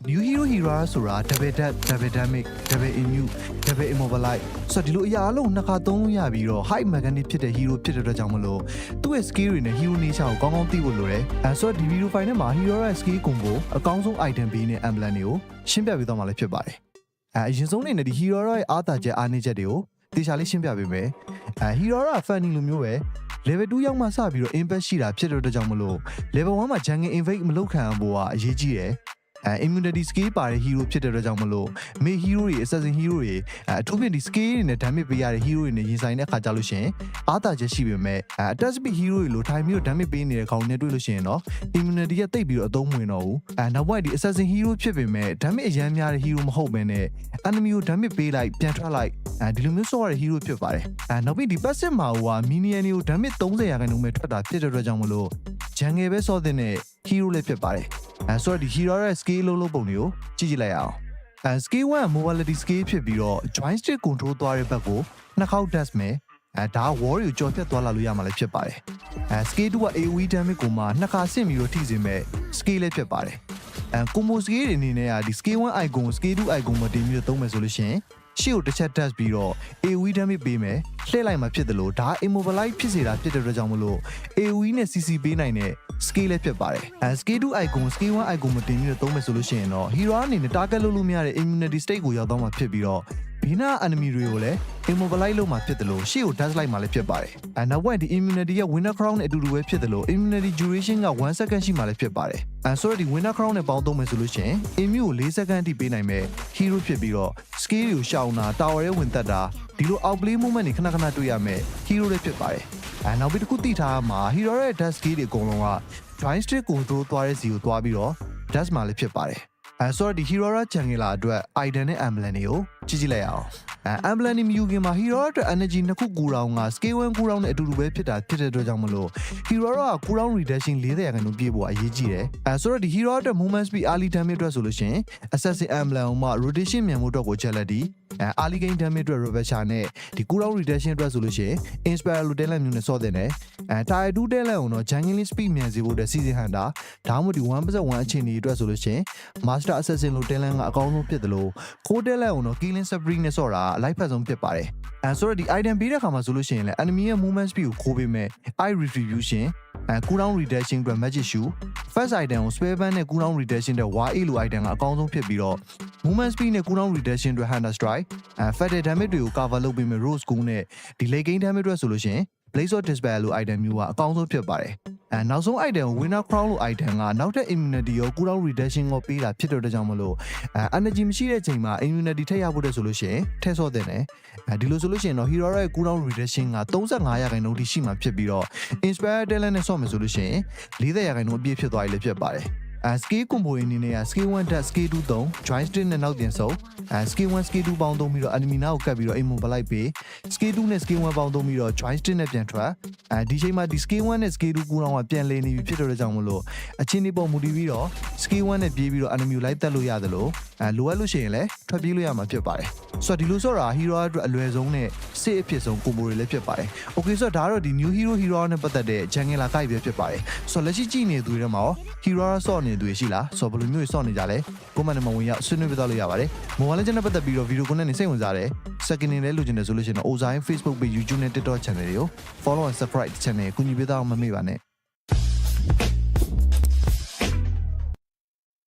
New Hero Hero ဆိုတာ double death double damage double immune double immobilize ဆိုတော့ဒီလိုအရာအလုံးနှစ်ခါသုံးလို့ရပြီးတော့ high mechanic ဖြစ်တဲ့ hero ဖြစ်တဲ့အတွက်ကြောင့်မလို့သူ့ရဲ့ skill တွေနဲ့ hero nature ကိုကောင်းကောင်းသိဖို့လိုတယ်ဆိုတော့ဒီ video file ထဲမှာ hero ရဲ့ skill combo အကောင်းဆုံး item ပေးနဲ့ emblem တွေကိုရှင်းပြပေးသွားမှာလည်းဖြစ်ပါတယ်အရင်ဆုံးအနေနဲ့ဒီ hero ရဲ့အားသာချက်အားနည်းချက်တွေကိုတေချာလေးရှင်းပြပေးမယ် hero က funny လိုမျိုးပဲ level 2ရောက်မှစပြီးတော့ impact ရှိတာဖြစ်တဲ့အတွက်ကြောင့်မလို့ level 1မှာ jungle invade မလုပ်ခံအောင်ဖို့ကအရေးကြီးတယ်immunity skill ပါတဲ့ hero ဖြစ်တဲ့အတွက်ကြောင့်မလို့ main hero တွေ assassin hero တွေအထူးဖြင့်ဒီ skill တွေနဲ့ damage ပေးရတဲ့ hero တွေနဲ့ရင်ဆိုင်တဲ့အခါကြလို့ရှိရင်အားသာချက်ရှိပေမဲ့ attack speed hero တွေလိုထိုင်ပြီးတော့ damage ပေးနေတဲ့ကောင်နဲ့တွေ့လို့ရှိရင်တော့ immunity ကတိတ်ပြီးတော့အသုံးမဝင်တော့ဘူးနောက်ပိုင်းဒီ assassin hero ဖြစ်ပေမဲ့ damage အရမ်းများတဲ့ hero မဟုတ်ဘဲနဲ့ enemy ကို damage ပေးလိုက်ပြန်ထွက်လိုက်ဒီလိုမျိုးဆော့ရတဲ့ hero ဖြစ်ပါတယ်နောက်ပြီးဒီ passive မှာဟိုက minion တွေကို damage 30%ရာခိုင်နှုန်းပဲထွက်တာဖြစ်တဲ့အတွက်ကြောင့်မလို့ jungle ပဲဆော့တဲ့ hero လည်းဖြစ်ပါတယ်ဆိုတော့ဒီ hero ရဲ့ skill လုံးပုံတွေကိုကြည့်ကြည့်လိုက်အောင်skill 1 mobility skill ဖြစ်ပြီးတော့ joystick control သွားတဲ့ဘက်ကိုနှစ်ခေါက် dash မယ်ဒါ wall ကိုကြော်ဖြတ်သွားလာလို့ရမှာလည်းဖြစ်ပါတယ်skill 2က AoE damage ကိုမှနှစ်ခါဆင့်ပြီးတော့ထိစေမဲ့ skill လည်းဖြစ်ပါတယ်combo skill တွေအနေနဲ့ဒီ skill 1 icon ကို skill 2 icon မှာတင်ပြီးတော့သုံးမယ်ဆိုလို့ရှိရင်ရှေ့ကိုတစ်ချက် dash ပြီးတော့ AoE damage ပေးမယ်လှည့်လိုက်မှဖြစ်တယ်လို့ဒါ immobilize ဖြစ်စေတာဖြစ်တဲ့အတွက်ကြောင့်မလို့ AoE နဲ့ CC ပေးနိုင်တဲ့ skill လည်းဖြစ်ပါတယ်skill 2 icon skill 1 icon မှာတင်ပြီးတော့သုံးမယ်ဆိုလို့ရှိရင်တော့ hero အနေနဲ့ target လုပ်လို့မရတဲ့ immunity state ကိုရောက်သွားမှဖြစ်ပြီးတော့ဘေးနာ enemy တွေကိုလည်း immobilize လုပ်မှဖြစ်တယ်လို့ရှေ့ကို dash လိုက်မှလည်းဖြစ်ပါတယ်နောက်ပိုင်းဒီ immunity ရဲ့ winner crown နဲ့အတူတူပဲဖြစ်တယ်လို့ immunity duration က1 second ရှိမှလည်းဖြစ်ပါတယ်ဆိုတော့ဒီ winner crown နဲ့ပေါင်းသုံးမယ်ဆိုလို့ရှိရင် immune ကို4 second အထိပေးနိုင်မဲ့ hero ဖြစ်ပြီးတော့ skill ကိုရှောင်တာ tower ရဲ့ဝင်သက်တာဒီလို outplay movement တွေခဏခဏတွေ့ရမယ် hero လေးဖြစ်ပါတယ်နောက်ပြီးတစ်ခုသိထားမှာ hero ရဲ့ dash skill တွေအကုန်လုံးက joystick control သွားတဲ့စီကိုသွားပြီးတော့ dash မှာလည်းဖြစ်ပါတယ်ဆိုတော့ဒီ hero ရဲ့ jungle အတွက် item နဲ့ emblem တွေကိုကြည့်ကြည့်လိုက်အောင်emblem တွေမယူခင်မှာ hero အတွက် energy နှစ်ခုကူတောင်းက scale 1ကူတောင်းနဲ့အတူတူပဲဖြစ်တာဖြစ်တဲ့အတွက်ကြောင့်မလို့ hero ကကူတောင်း reduction 40%ခန့်ပြည့်ဖို့အရေးကြီးတယ်ဆိုတော့ဒီ hero အတွက် movement speed early damage အတွက်ဆိုလို့ရှိရင် assassin emblem မှာ rotation မြန်မှုအတွက်ကို jelly early gain damage အတွက် reversal နဲ့ဒီကူတောင်း reduction အတွက်ဆိုလို့ရှိရင် inspire လို့ talent မျိုးနဲ့ဆော့တဲ့နဲ့tier 2 talent ကိုတော့ jungling speed မြန်စေဖို့အတွက် season hunter ဒါမှမဟုတ်ဒီ 1/1 အခြေအနေအတွက်ဆိုလို့ရှိရင် master assassin လို့ talent ကအကောင်းဆုံးဖြစ်တယ်လို့ core talent ကိုတော့ killing spree နဲ့ဆော့တာအလိုက်ဖက်ဆုံးဖြစ်ပါတယ်ဆိုတော့ဒီ item ပေးတဲ့အခါမှာဆိုလို့ရှိရင်လည်း enemy ရဲ့ movement speed ကိုခိုးပေးမဲ့ eye retribution cooldown reduction အတွက် magic shoe first item ကို spell ban နဲ့ cooldown reduction တဲ့ YA လို item ကအကောင်းဆုံးဖြစ်ပြီးတော့ movement speed နဲ့ cooldown reduction အတွက် hunter strike fatal damage တွေကို cover လုပ်ပေးမဲ့ rose school နဲ့ဒီ late game damage အတွက်ဆိုလို့ရှိရင် blaze of despair လို item မျိုးကအကောင်းဆုံးဖြစ်ပါတယ်နောက်ဆုံး item ကို winner crown လို item ကနောက်ထပ် immunity ရော cooldown reduction ကိုပေးတာဖြစ်တဲ့အတွက်ကြောင့်မလို့energy မရှိတဲ့အချိန်မှာ immunity ထည့်ရဖို့တဲ့ဆိုလို့ရှိရင်ထည့်ဆော့တဲ့နဲ့ဒီလိုဆိုလို့ရှိရင်တော့ hero ရဲ့ cooldown reduction က35%ထိရှိမှဖြစ်ပြီးတော့ inspire talent နဲ့ဆော့မယ်ဆိုလို့ရှိရင်40%အပြည့်ဖြစ်သွားပြီလည်းဖြစ်ပါတယ်skill combo အနေနဲ့က skill 1 dash skill 2 3 joystick နဲ့နောက်တင်ဆုံးskill 1 skill 2ပေါင်းသုံးပြီးတော့ enemy နာကိုကတ်ပြီးတော့ immobilize ပေး skill 2နဲ့ skill 1ပေါင်းသုံးပြီးတော့ joystick နဲ့ပြန်ထွက်ဒီချိန်မှာဒီ skill 1နဲ့ skill 2ကူတောင်ကပြန်လည်နေပြီဖြစ်တဲ့ကြောင့်မလို့အချင်းဒီပုံမူတည်ပြီးတော့ skill 1နဲ့ပြေးပြီးတော့ enemy လိုက်တက်လို့ရတယ်လို့လိုအပ်လို့ရှိရင်လည်းထွက်ပြေးလို့ရမှာဖြစ်ပါတယ်ဆိုတော့ဒီလိုဆိုတော့ hero အတွက်အလွယ်ဆုံးနဲ့စစ်အဖြစ်ဆုံး combo တွေလည်းဖြစ်ပါတယ် okay ဆိုတော့ဒါကတော့ဒီ new hero နဲ့ပတ်သက်တဲ့ jungle လာ guide ပဲဖြစ်ပါတယ်ဆိုတော့လက်ရှိကြည့်နေသူတွေထဲမှာရော hero ဆော့နေသူတွေရှိလားဆိုတော့ဘယ်လိုမျိုးဆော့နေကြလဲ comment ထဲမှာဝင်ရောက်ဆွေးနွေးပြသလို့ရပါတယ် mobile legend နဲ့ပတ်သက်ပြီးတော့ video content တွေစိတ်ဝင်စားတယ် second နေလဲလိုချင်တယ်ဆိုလို့ရှိရင်တော့ Ozai Facebook page YouTube နဲ့ TikTok channel တွေကို follow and subscribe channel ကိုကူညီပေးသားအောင်မမေ့ပါနဲ့